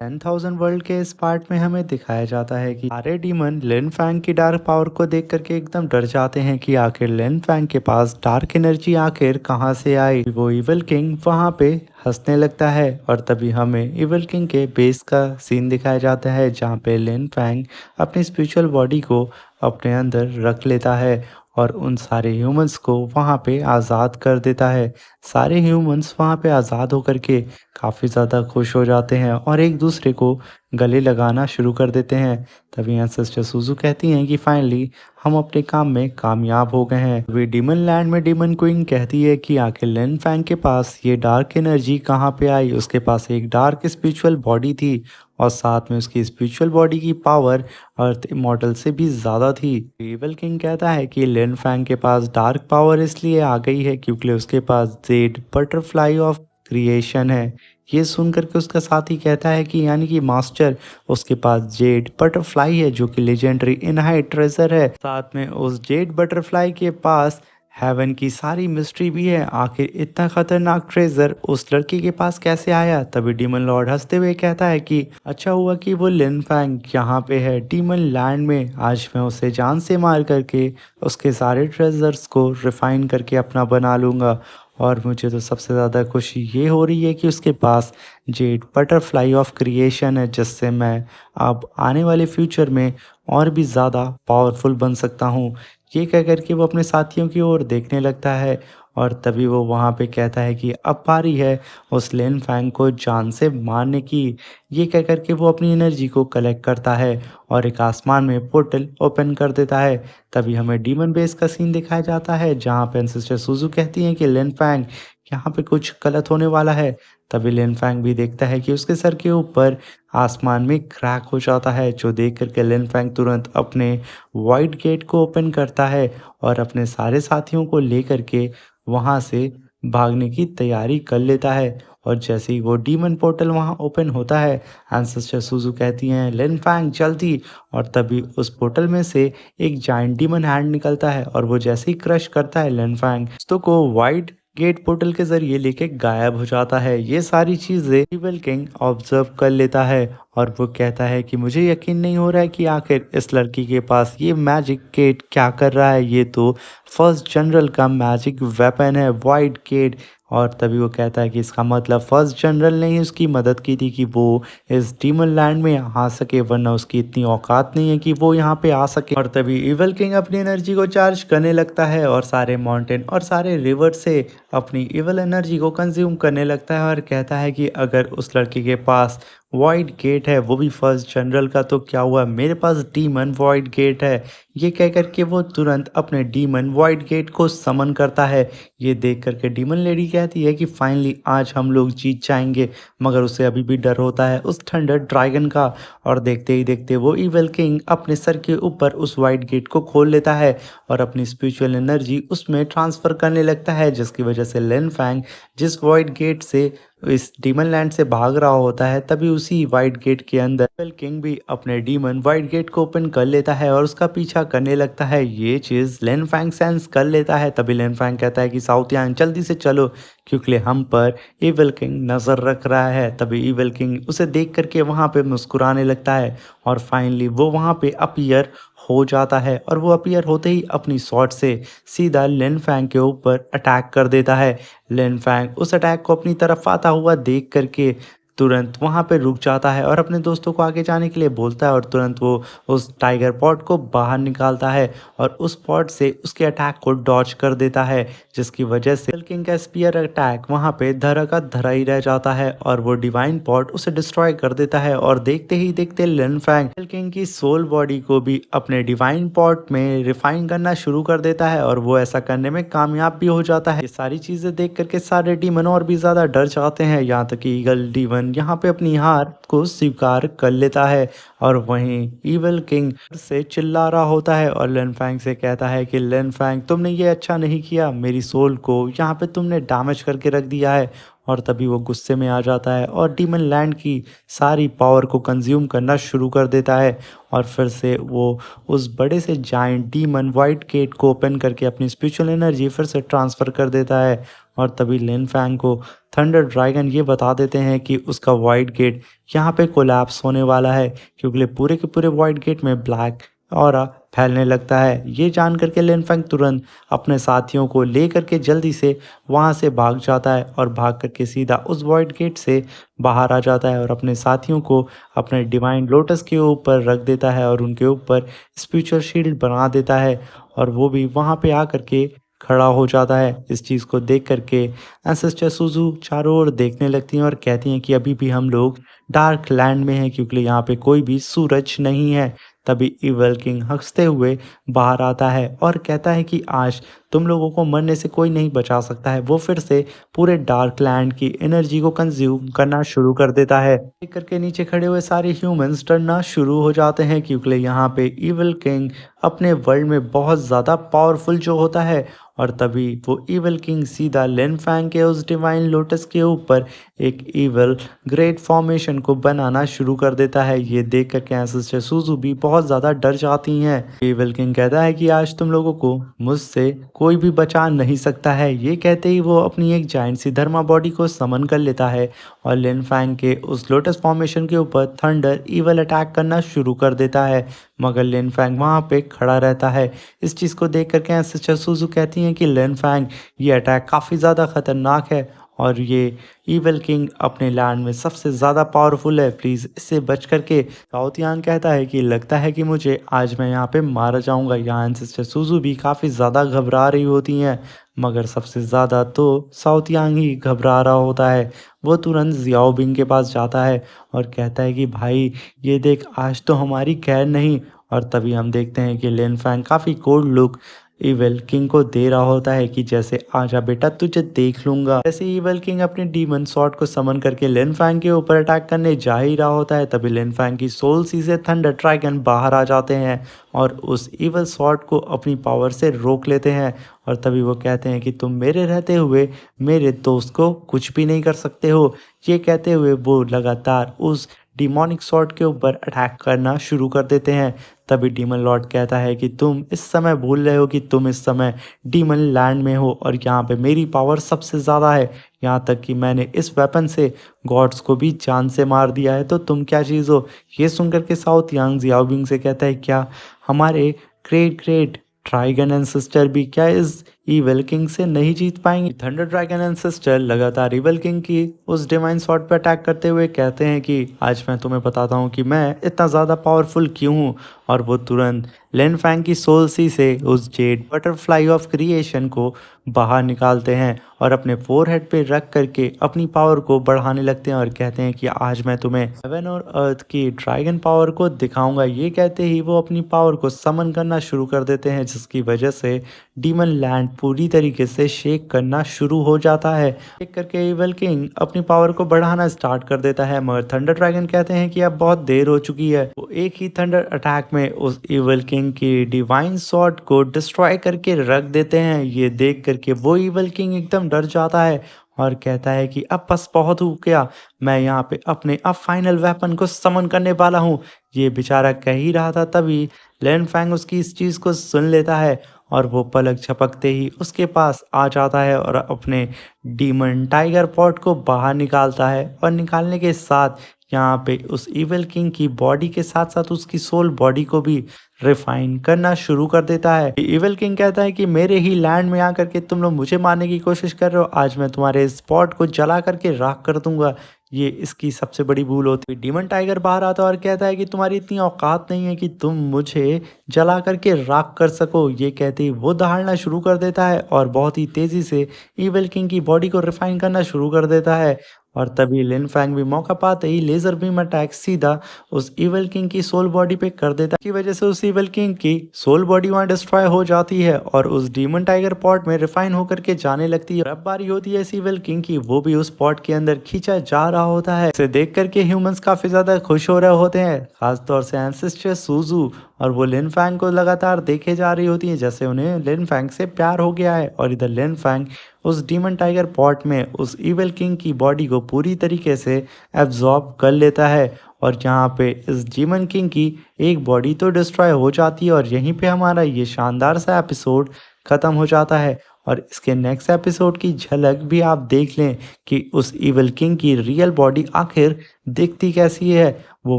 10,000 world के इस part में हमें दिखाया जाता है कि सारे डीमन लिन फैंग की डार्क पावर को देख करके एकदम डर जाते हैं कि आखिर लिन फैंग के पास डार्क एनर्जी आखिर कहाँ से आई। वो इविल किंग वहाँ पे हंसने लगता है और तभी हमें इविल किंग के बेस का सीन दिखाया जाता है जहाँ पे लिन फैंग अपनी स्पिरिचुअल बॉडी को अपने अंदर रख लेता है और उन सारे ह्यूमंस को वहाँ पे आज़ाद कर देता है। सारे ह्यूमंस वहाँ पे आज़ाद होकर के काफ़ी ज़्यादा खुश हो जाते हैं और एक दूसरे को गले लगाना शुरू कर देते हैं। तभी यहाँ सिस्टर सुजू कहती हैं कि फाइनली हम अपने काम में कामयाब हो गए हैं। वे डीमन लैंड में डीमन क्वीन कहती है कि आखिर लिन फैंग के पास ये डार्क एनर्जी कहाँ पे आई। उसके पास एक डार्क स्पिरिचुअल बॉडी थी और साथ में उसकी स्पिरिचुअल बॉडी की पावर अर्थ इमॉर्टल से भी ज़्यादा थी। एवल किंग कहता है कि लिन फैंग के पास डार्क पावर इसलिए आ गई है क्योंकि उसके पास जेड बटरफ्लाई ऑफ क्रिएशन है। ये सुन कर के उसका साथी कहता है कि यानी कि मास्टर उसके पास जेड बटरफ्लाई है जो कि लेजेंडरी इनहाइट ट्रेजर है। साथ में उस जेड बटरफ्लाई के पास हेवन की सारी मिस्ट्री भी है। आखिर इतना खतरनाक ट्रेजर उस लड़की के पास कैसे आया। तभी डीमन लॉर्ड हंसते हुए कहता है कि अच्छा हुआ कि वो लिन फैंग यहाँ पे है डीमन लैंड में। आज मैं उसे जान से मार करके उसके सारे ट्रेजर्स को रिफाइन करके अपना बना लूँगा। और मुझे तो सबसे ज़्यादा खुशी ये हो रही है कि उसके पास जेड बटरफ्लाई ऑफ क्रिएशन है जिससे मैं अब आने वाले फ्यूचर में और भी ज़्यादा पावरफुल बन सकता हूँ। ये कह कर के वो अपने साथियों की ओर देखने लगता है और तभी वो वहाँ पे कहता है कि अब बारी है उस लिन फैंग को जान से मारने की। ये कह कर के वो अपनी एनर्जी को कलेक्ट करता है और एक आसमान में पोर्टल ओपन कर देता है। तभी हमें डीमन बेस का सीन दिखाया जाता है जहाँ पे सिस्टर सुजू कहती हैं कि लिन फैंग यहाँ पे कुछ गलत होने वाला है। तभी लिन फैंग भी देखता है कि उसके सर के ऊपर आसमान में क्रैक हो जाता है जो देख करके लिन फैंग तुरंत अपने वाइट गेट को ओपन करता है और अपने सारे साथियों को लेकर के वहाँ से भागने की तैयारी कर लेता है। और जैसे ही वो डीमन पोर्टल वहाँ ओपन होता है एंसेस्टर सुजू कहती हैं लिन फैंग जल्दी। और तभी उस पोर्टल में से एक जायंट डीमन हैंड निकलता है और वो जैसे ही क्रश करता है लिन फैंग दोस्तों को वाइट गेट पोर्टल के जरिए लेके गायब हो जाता है। ये सारी चीजें इविल किंग ऑब्जर्व कर लेता है और वो कहता है कि मुझे यकीन नहीं हो रहा है कि आखिर इस लड़की के पास ये मैजिक गेट क्या कर रहा है। ये तो फर्स्ट जनरल का मैजिक वेपन है वाइट गेट। और तभी वो कहता है कि इसका मतलब फर्स्ट जनरल ने ही उसकी मदद की थी कि वो इस डीमन लैंड में आ सके वरना उसकी इतनी औकात नहीं है कि वो यहाँ पे आ सके। और तभी इविल किंग अपनी एनर्जी को चार्ज करने लगता है और सारे माउंटेन और सारे रिवर से अपनी इविल एनर्जी को कंज्यूम करने लगता है और कहता है कि अगर उस लड़की के पास वाइट गेट है वो भी फर्स्ट जनरल का तो क्या हुआ मेरे पास डीमन वाइट गेट है। ये कह करके वो तुरंत अपने डीमन वाइट गेट को समन करता है। ये देख करके डीमन लेडी कहती है कि फाइनली आज हम लोग जीत जाएंगे मगर उसे अभी भी डर होता है उस थंडर ड्रैगन का। और देखते ही देखते वो इविल किंग अपने सर के ऊपर उस वाइट गेट को खोल लेता है और अपनी स्पिरिचुअल एनर्जी उसमें ट्रांसफ़र करने लगता है जिसकी वजह से लिन फैंग जिस वाइट गेट से इस डीमन लैंड से भाग रहा होता है तभी उसी वाइट गेट के अंदर इविल किंग भी अपने डीमन वाइट गेट को ओपन कर लेता है और उसका पीछा करने लगता है। ये चीज़ लिन फैंग सेंस कर लेता है। तभी लिन फैंग कहता है कि साउथ यांग जल्दी से चलो क्योंकि हम पर इविल किंग नज़र रख रहा है। तभी इविल किंग उसे देख करके वहाँ पे मुस्कुराने लगता है और फाइनली वो वहाँ पे अपीयर हो जाता है और वो अपीयर होते ही अपनी शॉट से सीधा लिन फैंग के ऊपर अटैक कर देता है। लिन फैंग उस अटैक को अपनी तरफ आता हुआ देख करके तुरंत वहाँ पे रुक जाता है और अपने दोस्तों को आगे जाने के लिए बोलता है और तुरंत वो उस टाइगर पॉट को बाहर निकालता है और उस पॉट से उसके अटैक को डॉज कर देता है जिसकी वजह से इविल किंग का स्पीयर अटैक वहाँ पे धरा का धरा ही रह जाता है और वो डिवाइन पॉट उसे डिस्ट्रॉय कर देता है। और देखते ही देखते लिन फैंग इविल किंग की सोल बॉडी को भी अपने डिवाइन पॉट में रिफाइन करना शुरू कर देता है और वो ऐसा करने में कामयाब भी हो जाता है। ये सारी चीज़ें देख करके सारे डीमन और भी ज़्यादा डर जाते हैं यहाँ तक कि ईगल डीमन यहाँ पे अपनी हार को स्वीकार कर लेता है। और वहीं इविल किंग से चिल्ला रहा होता है और लिन फैंग से कहता है कि लिन फैंग तुमने ये अच्छा नहीं किया मेरी सोल को यहाँ पे तुमने डैमेज करके रख दिया है। और तभी वो गुस्से में आ जाता है और डीमन लैंड की सारी पावर को कंज्यूम करना शुरू कर देता है और फिर से वो उस बड़े से जायंट डीमन वाइट गेट को ओपन करके अपनी स्पिरिचुअल एनर्जी फिर से ट्रांसफ़र कर देता है। और तभी लिन फैंग को थंडर ड्रैगन ये बता देते हैं कि उसका वॉइड गेट यहाँ पे कोलैप्स होने वाला है, क्योंकि पूरे के पूरे वॉइड गेट में ब्लैक ऑरा फैलने लगता है। ये जान करके लिन फैंग तुरंत अपने साथियों को ले करके जल्दी से वहाँ से भाग जाता है और भाग करके सीधा उस वॉइड गेट से बाहर आ जाता है और अपने साथियों को अपने डिवाइन लोटस के ऊपर रख देता है और उनके ऊपर स्पिरिचुअल शील्ड बना देता है और वो भी वहाँ पे आकर के खड़ा हो जाता है। इस चीज़ को देख करके एंसेस्टर सुजू चारों ओर देखने लगती हैं और कहती हैं कि अभी भी हम लोग डार्क लैंड में हैं, क्योंकि यहाँ पे कोई भी सूरज नहीं है। तभी इवल किंग हंसते हुए बाहर आता है और कहता है कि आज तुम लोगों को मरने से कोई नहीं बचा सकता है। वो फिर से पूरे डार्क लैंड की एनर्जी को कंज्यूम करना शुरू कर देता है। देख करके नीचे खड़े हुए सारे ह्यूमंस डरना शुरू हो जाते हैं, क्योंकि यहाँ पे इवल किंग अपने वर्ल्ड में बहुत ज़्यादा पावरफुल जो होता है। और तभी वो इवल किंग सीधा लिन फैंग के उस डिवाइन लोटस के ऊपर एक इवल ग्रेट फॉर्मेशन को बनाना शुरू कर देता है। ये देख करके एंसेस्टर सुजू भी बहुत ज़्यादा डर जाती हैं। इवल किंग कहता है कि आज तुम लोगों को मुझसे कोई भी बचा नहीं सकता है। ये कहते ही वो अपनी एक जाइंट सी धर्मा बॉडी को समन कर लेता है और लिन फैंग के उस लोटस फॉर्मेशन के ऊपर थंडर इवल अटैक करना शुरू कर देता है, मगर लिन फैंग वहाँ पे खड़ा रहता है। इस चीज़ को देख करके एंसेस्टर सुजू कहती हैं कि लिन फैंग ये अटैक काफ़ी ज़्यादा खतरनाक है और ये इवल किंग अपने लैंड में सबसे ज़्यादा पावरफुल है, प्लीज़ इससे बच करके। साउथ यांग कहता है कि लगता है कि मुझे आज मैं यहाँ पे मारा जाऊँगा। यहाँ एंसेस्टर सुजू भी काफ़ी ज़्यादा घबरा रही होती हैं, मगर सबसे ज़्यादा तो साउथ यांग ही घबरा रहा होता है। वो तुरंत जियाओ बिंग के पास जाता है और कहता है कि भाई ये देख, आज तो हमारी खैर नहीं। और तभी हम देखते हैं कि लिन फैंग काफ़ी कोल्ड लुक इवल किंग को दे रहा होता है कि जैसे आजा बेटा तुझे देख लूंगा। जैसे इवल किंग अपने डीमन स्वॉर्ड को समन करके लिन फैंग के ऊपर अटैक करने जा ही रहा होता है, तभी लिन फैंग की सोल सी से थंडर ड्रैगन बाहर आ जाते हैं और उस इवल स्वॉर्ड को अपनी पावर से रोक लेते हैं। और तभी वो कहते हैं कि तुम मेरे रहते हुए मेरे दोस्त को कुछ भी नहीं कर सकते हो। ये कहते हुए वो लगातार उस डिमोनिक स्वॉर्ड के ऊपर अटैक करना शुरू कर देते हैं। तभी डीमन लॉर्ड कहता है कि तुम इस समय भूल रहे हो कि तुम इस समय डीमन लैंड में हो और यहाँ पे मेरी पावर सबसे ज़्यादा है। यहाँ तक कि मैंने इस वेपन से गॉड्स को भी जान से मार दिया है, तो तुम क्या चीज़ हो। ये सुनकर के साउथ यांग जियाओबिंग से कहता है क्या हमारे ग्रेट ग्रेट ड्रैगन एंसेस्टर भी क्या इस इवल किंग से नहीं जीत पाएंगे। थंडर ड्रैगन एंसेस्टर लगातार इवल किंग की उस डिवाइन स्वॉर्ड पर अटैक करते हुए कहते हैं कि आज मैं तुम्हें बताता हूँ कि मैं इतना ज़्यादा पावरफुल क्यों हूँ। और वो तुरंत लिन फैंग की सोल सी से उस जेड बटरफ्लाई ऑफ क्रिएशन को बाहर निकालते हैं और अपने फोरहेड पे रख करके अपनी पावर को बढ़ाने लगते हैं और कहते हैं कि आज मैं तुम्हें हेवन और अर्थ की ड्रैगन पावर को दिखाऊंगा। ये कहते ही वो अपनी पावर को समन करना शुरू कर देते हैं, जिसकी वजह से डीमन लैंड पूरी तरीके से शेक करना शुरू हो जाता है। शेक करके इवल किंग अपनी पावर को बढ़ाना स्टार्ट कर देता है, मगर थंडर ड्रैगन कहते हैं कि अब बहुत देर हो चुकी है। वो एक ही थंडर अटैक में उस इवल किंग की डिवाइन स्वॉर्ड को डिस्ट्रॉय करके रख देते हैं। ये देख करके वो इवल किंग एकदम डर जाता है और कहता है कि अब बस बहुत हो गया, मैं यहाँ पे अपने अब फाइनल वेपन को समन करने वाला हूँ। ये बेचारा कह ही रहा था, तभी लिन फैंग उसकी इस चीज़ को सुन लेता है और वो पलक झपकते ही उसके पास आ जाता है और अपने डीमन टाइगर पॉट को बाहर निकालता है और निकालने के साथ यहाँ पे उस इवल किंग की बॉडी के साथ साथ उसकी सोल बॉडी को भी रिफाइन करना शुरू कर देता है। इवल किंग कहता है कि मेरे ही लैंड में आकर के तुम लोग मुझे मारने की कोशिश कर रहे हो, आज मैं तुम्हारे स्पॉट को जला करके राख कर दूंगा। ये इसकी सबसे बड़ी भूल होती है। डीमन टाइगर बाहर आता है और कहता है कि तुम्हारी इतनी औकात नहीं है कि तुम मुझे जला करके राख कर सको। ये कहते ही वो दहाड़ना शुरू कर देता है और बहुत ही तेजी से इवल किंग की बॉडी को रिफाइन करना शुरू कर देता है। और तभी लिन फैंग भी मौका पाते ही लेजर बीम अटैक सीधा उस इवल किंग की सोल बॉडी पे कर देता है, की वजह से उस इवल किंग की सोल बॉडी वहां डिस्ट्रॉय हो जाती है और उस डीमन टाइगर पॉट में रिफाइन होकर के जाने लगती है। अब बारी होती है इस इवल किंग की, वो भी उस पॉट के अंदर खींचा जा रहा होता है। इसे देख करके ह्यूमंस काफी ज्यादा खुश हो रहे होते हैं, खासतौर से एंसेस्टर सूजू, और वो लिन फैंग को लगातार देखे जा रही होती है जैसे उन्हें लिन फैंग से प्यार हो गया है। और इधर लिन फैंग उस डीमन टाइगर पॉट में उस इवल किंग की बॉडी को पूरी तरीके से एब्जॉर्ब कर लेता है और यहाँ पे इस डीमन किंग की एक बॉडी तो डिस्ट्रॉय हो जाती है और यहीं पे हमारा ये शानदार सा एपिसोड ख़त्म हो जाता है। और इसके नेक्स्ट एपिसोड की झलक भी आप देख लें कि उस इविल किंग की रियल बॉडी आखिर दिखती कैसी है। वो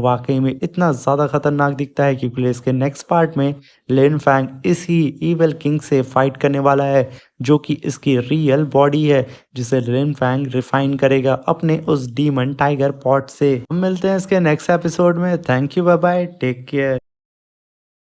वाकई में इतना ज़्यादा खतरनाक दिखता है क्योंकि इसके नेक्स्ट पार्ट में लिन फैंग इसी इविल किंग से फाइट करने वाला है, जो कि इसकी रियल बॉडी है, जिसे लिन फैंग रिफाइन करेगा अपने उस डीमन टाइगर पॉट से। हम मिलते हैं इसके नेक्स्ट एपिसोड में। Thank you, bye bye, take care.